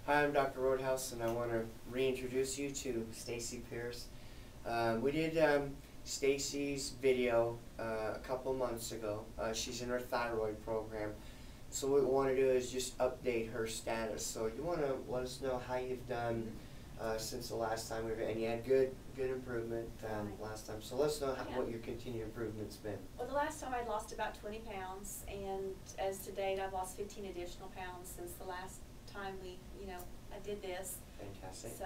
Hi, I'm Dr. Roadhouse, and I want to reintroduce you to Stacy Pierce. We did Stacy's video a couple months ago. She's in her thyroid program. So what we want to do is just update her status. So you want to let us know how you've done since the last time and you had good improvement last time. So let us know what your continued improvement's been. Well, the last time I lost about 20 pounds, and as to date, I've lost 15 additional pounds since the last time I did this. Fantastic. So.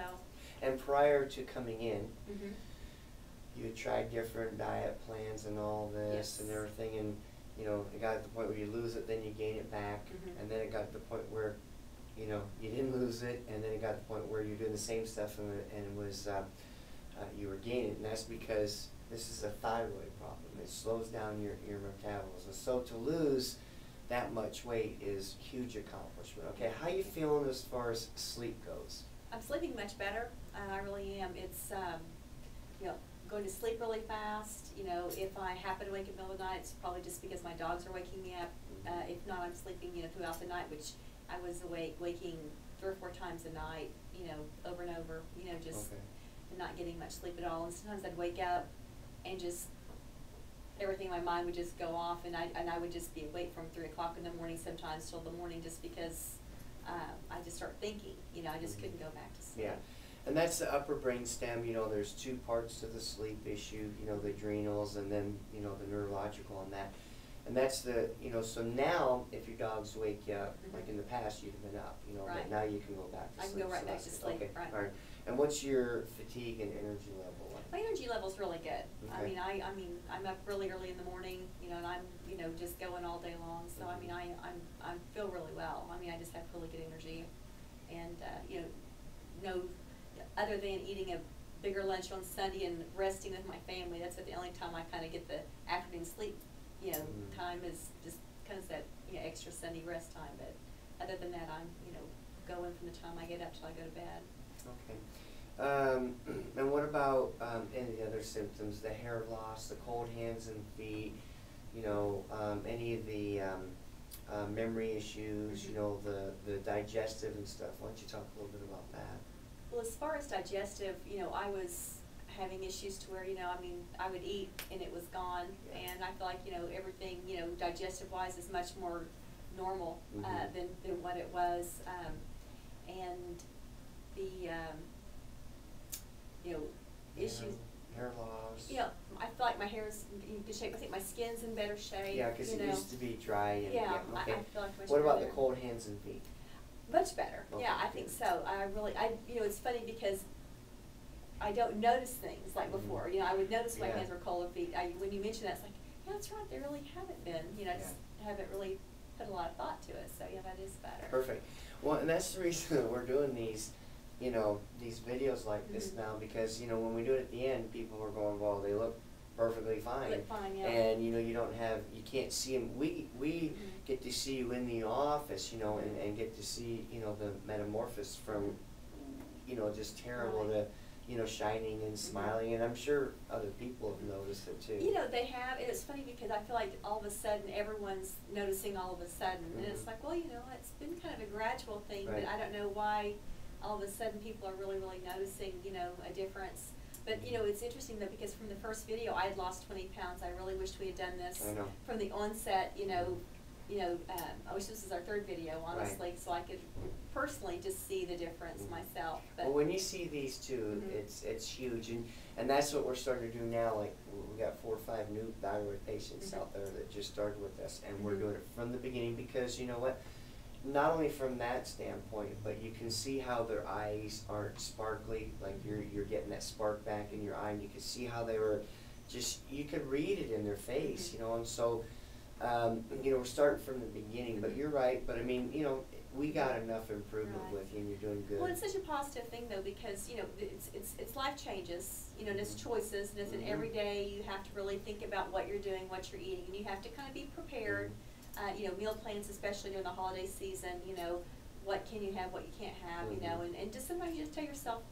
And prior to coming in, you had tried different diet plans and all this and everything, and it got to the point where you lose it, then you gain it back, and then it got to the point where you didn't lose it, and then it got to the point where you're doing the same stuff and it was you were gaining it, and that's because this is a thyroid problem. It slows down your metabolism. So to lose that much weight is huge accomplishment. Okay, how you feeling as far as sleep goes? I'm sleeping much better. I really am. It's going to sleep really fast. If I happen to wake in the middle of the night, it's probably just because my dogs are waking me up. If not, I'm sleeping throughout the night, which I was waking 3 or 4 times a night, over and over, just and not getting much sleep at all. And sometimes I'd wake up and just everything in my mind would just go off, and I would just be awake from 3 o'clock in the morning sometimes till the morning, just because I just start thinking. I just couldn't go back to sleep. Yeah, and that's the upper brain stem. There's 2 parts to the sleep issue. The adrenals, and then the neurological on that. And that's the so now if your dogs wake you up, like in the past you'd have been up, but now you can go back to sleep. I can go right back to sleep. Okay. Right. All right. And what's your fatigue and energy level like? My energy level's really good. Okay. I mean, I'm up really early in the morning, and I'm, just going all day long. So I mean, I feel really well. I mean, I just have really good energy, and no, other than eating a bigger lunch on Sunday and resting with my family, that's the only time I kind of get the afternoon sleep. Time is just kind of that extra Sunday rest time. But other than that, I'm going from the time I get up till I go to bed. Okay. And what about any other symptoms? The hair loss, the cold hands and feet, any of the memory issues, the digestive and stuff. Why don't you talk a little bit about that? Well, as far as digestive, I was having issues to where, I mean, I would eat and it was gone, and I feel like, everything, digestive-wise is much more normal than what it was, and the, issues. Hair loss. I feel like my hair's in good shape. I think my skin's in better shape. Yeah, because it used to be dry. And, okay. I feel like much What about better. the cold hands and feet? Much better. Okay, Yeah, I think so. It's funny because I don't notice things like before. I would notice my hands were cold or feet. When you mention that, it's like, yeah, that's right. They really haven't been. I just haven't really put a lot of thought to it. So yeah, that is better. Perfect. Well, and that's the reason that we're doing these, these videos like this now, because when we do it at the end, people are going, well, they look perfectly fine. Look fine, yeah. And you can't see them. We get to see you in the office, and get to see the metamorphosis from just terrible to shining and smiling, and I'm sure other people have noticed it too. They have, and it's funny because I feel like all of a sudden everyone's noticing all of a sudden, and it's like, well, it's been kind of a gradual thing, but I don't know why all of a sudden people are really noticing, a difference. But it's interesting though, because from the first video I had lost 20 pounds. I really wished we had done this from the onset. I wish this was our 3rd video, honestly, so I could personally just see the difference myself. But well, when you see these two, it's huge, and that's what we're starting to do now. Like we got 4 or 5 new thyroid patients out there that just started with us, and we're doing it from the beginning because you know what? Not only from that standpoint, but you can see how their eyes aren't sparkly. Like you're getting that spark back in your eye, and you can see how they were just. You could read it in their face, and so. We're starting from the beginning, but you're right. But I mean, we got enough improvement with you, and you're doing good. Well, it's such a positive thing though, because it's life changes, and it's choices, and it's an every day you have to really think about what you're doing, what you're eating, and you have to kind of be prepared. Meal plans, especially during the holiday season. What can you have, what you can't have, and just sometimes you just tell yourself,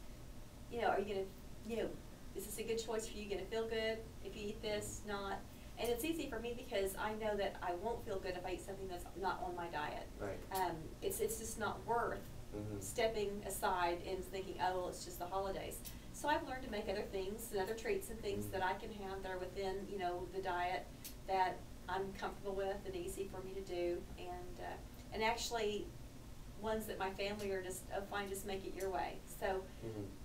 are you gonna, is this a good choice for you? Gonna feel good if you eat this? Not. And it's easy for me because I know that I won't feel good if I eat something that's not on my diet. Right. It's just not worth stepping aside and thinking, oh, well, it's just the holidays. So I've learned to make other things and other treats and things that I can have that are within, you know, the diet that I'm comfortable with and easy for me to do, and actually ones that my family are just, oh, fine, just make it your way. So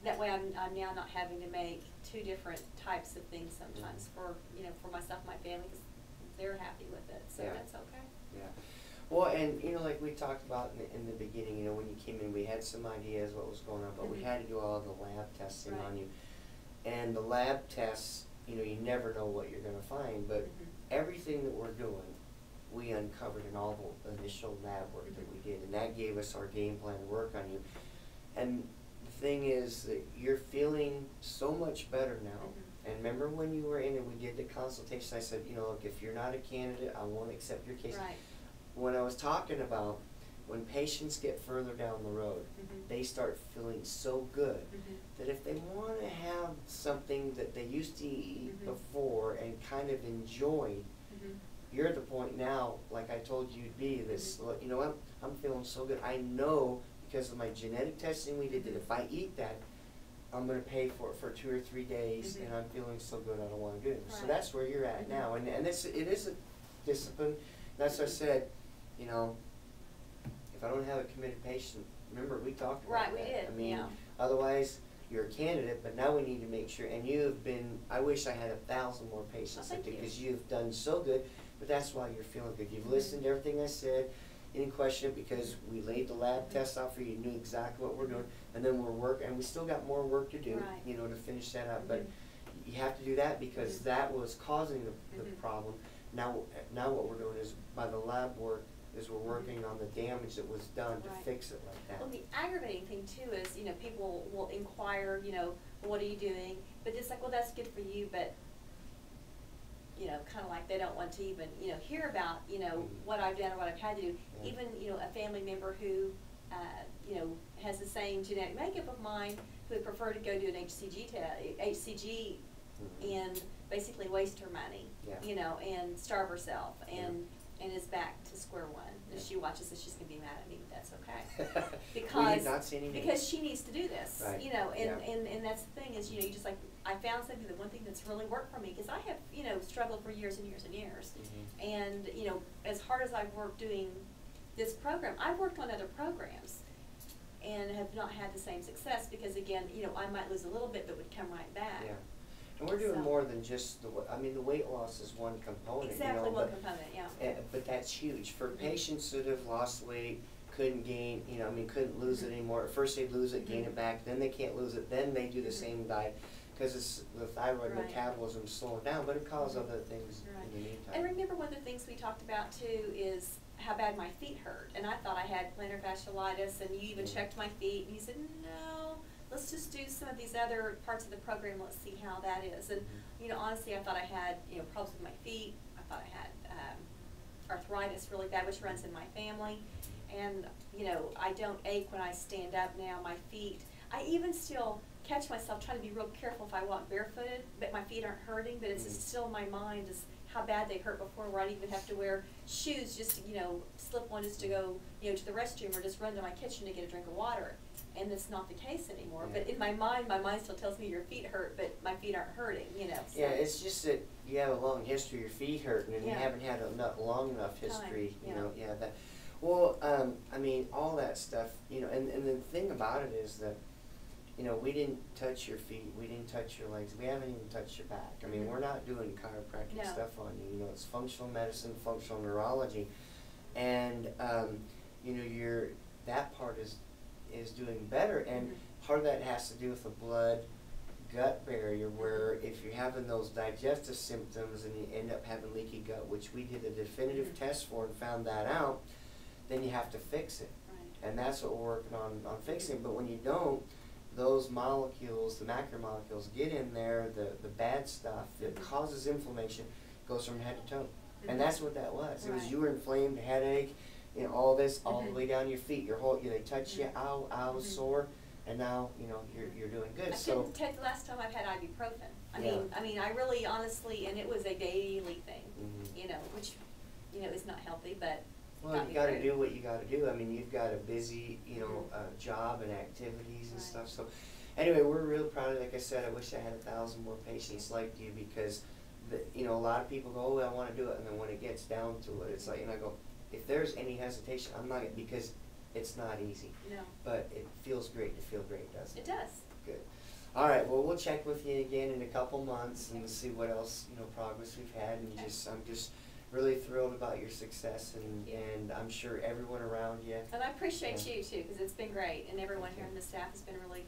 that way I'm now not having to make two different types of things sometimes for, you know, for myself and my family, because they're happy with it, so that's okay. Yeah. Well, and you know, like we talked about in the beginning, you know, when you came in, we had some ideas what was going on, but we had to do all the lab testing on you. And the lab tests, you know, you never know what you're going to find, but everything that we're doing, we uncovered in all the initial lab work that we did, and that gave us our game plan to work on you. And the thing is that you're feeling so much better now. And remember when you were in and we did the consultation, I said, you know, look, if you're not a candidate, I won't accept your case. Right. When I was talking about when patients get further down the road, they start feeling so good that if they want to have something that they used to eat before and kind of enjoy, you're at the point now, like I told you, you'd be this, you know what, I'm feeling so good. I know because of my genetic testing we did that if I eat that, I'm going to pay for it for 2 or 3 days, and I'm feeling so good I don't want to do it. So that's where you're at now. And it is a discipline. That's what I said, you know, if I don't have a committed patient, remember we talked about that. Right, we did, I mean, otherwise you're a candidate, but now we need to make sure, and you have been, I wish I had 1,000 more patients because you've done so good, but that's why you're feeling good. You've listened to everything I said, you didn't question it because we laid the lab tests out for you, you knew exactly what we're doing, and then we're working, and we still got more work to do, you know, to finish that up, but you have to do that because that was causing the problem. Now what we're doing is, by the lab work, is we're working on the damage that was done to fix it like that. Well, the aggravating thing too is, you know, people will inquire, you know, well, what are you doing? But it's like, well, that's good for you, but, you know, kind of like they don't want to even, you know, hear about, you know, what I've done or what I've had to do. Even, you know, a family member who, you know, has the same genetic makeup of mine, who would prefer to go do an HCG and basically waste her money, you know, and starve herself, and is back to square one. If she watches this, she's gonna be mad at me, but that's okay. Because she needs to do this, you know, and that's the thing is, you know, you just like, I found something, the one thing that's really worked for me, because I have, you know, struggled for years and years and years, and, you know, as hard as I've worked doing this program, I've worked on other programs and have not had the same success because, again, you know, I might lose a little bit but would come right back. And we're doing more than just the weight loss is one component. Exactly, you know, one component, but that's huge. For patients that have lost weight, couldn't gain, you know, I mean, couldn't lose it anymore. At first they'd lose it, gain it back, then they can't lose it, then they do the same diet because it's the thyroid metabolism slowing down, but it causes other things in the meantime. And remember, one of the things we talked about too is how bad my feet hurt. And I thought I had plantar fasciitis, and you even checked my feet, and you said, no, let's just do some of these other parts of the program, let's see how that is. And, you know, honestly, I thought I had, you know, problems with my feet. I thought I had arthritis really bad, which runs in my family. And, you know, I don't ache when I stand up now. My feet, I even still catch myself trying to be real careful if I walk barefooted, but my feet aren't hurting, but it's just still in my mind is how bad they hurt before, where I'd even have to wear shoes just to, you know, slip one just to go, you know, to the restroom or just run to my kitchen to get a drink of water. And that's not the case anymore. But in my mind still tells me your feet hurt, but my feet aren't hurting, you know. So. Yeah, it's just that you have a long history of your feet hurting, and you haven't had a long enough history, you know. Yeah, that. Well, I mean, all that stuff, you know, and the thing about it is that, you know, we didn't touch your feet, we didn't touch your legs, we haven't even touched your back. I mean, we're not doing chiropractic stuff on you. You know, it's functional medicine, functional neurology, and you know, that part is doing better, and part of that has to do with the blood-gut barrier, where if you're having those digestive symptoms and you end up having leaky gut, which we did a definitive test for and found that out, then you have to fix it. And that's what we're working on fixing. But when you don't, those molecules, the macromolecules, get in there, the bad stuff that causes inflammation goes from head to toe. And that's what that was. It was you were inflamed, headache, you know, all this, all the way down your feet. Your whole, they touch you, ow, sore, and now, you know, you're doing good. I couldn't tell you the last time I've had ibuprofen. I mean, I really, honestly, and it was a daily thing, you know, which, you know, is not healthy, but Well, got you me gotta through. do what you gotta do. I mean, you've got a busy, job and activities and Right. stuff. So, anyway, we're real proud of. Like I said, I wish I had 1,000 more patients like you because, a lot of people go, "Oh, I want to do it," and then when it gets down to it, it's like, and I go, if there's any hesitation, I'm not, because it's not easy. No. But it feels great to feel great, doesn't it? It does. Good. All right. Well, we'll check with you again in a couple months and Okay. we'll see what else progress we've had. And Okay. I'm just really thrilled about your success, and Thank you. and I'm sure everyone around you. And I appreciate Yeah. you too, because it's been great, and everyone Thank here you. in the staff has been really,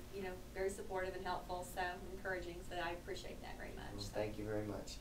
very supportive and helpful, so encouraging, so I appreciate that very much. Well, So, thank you very much.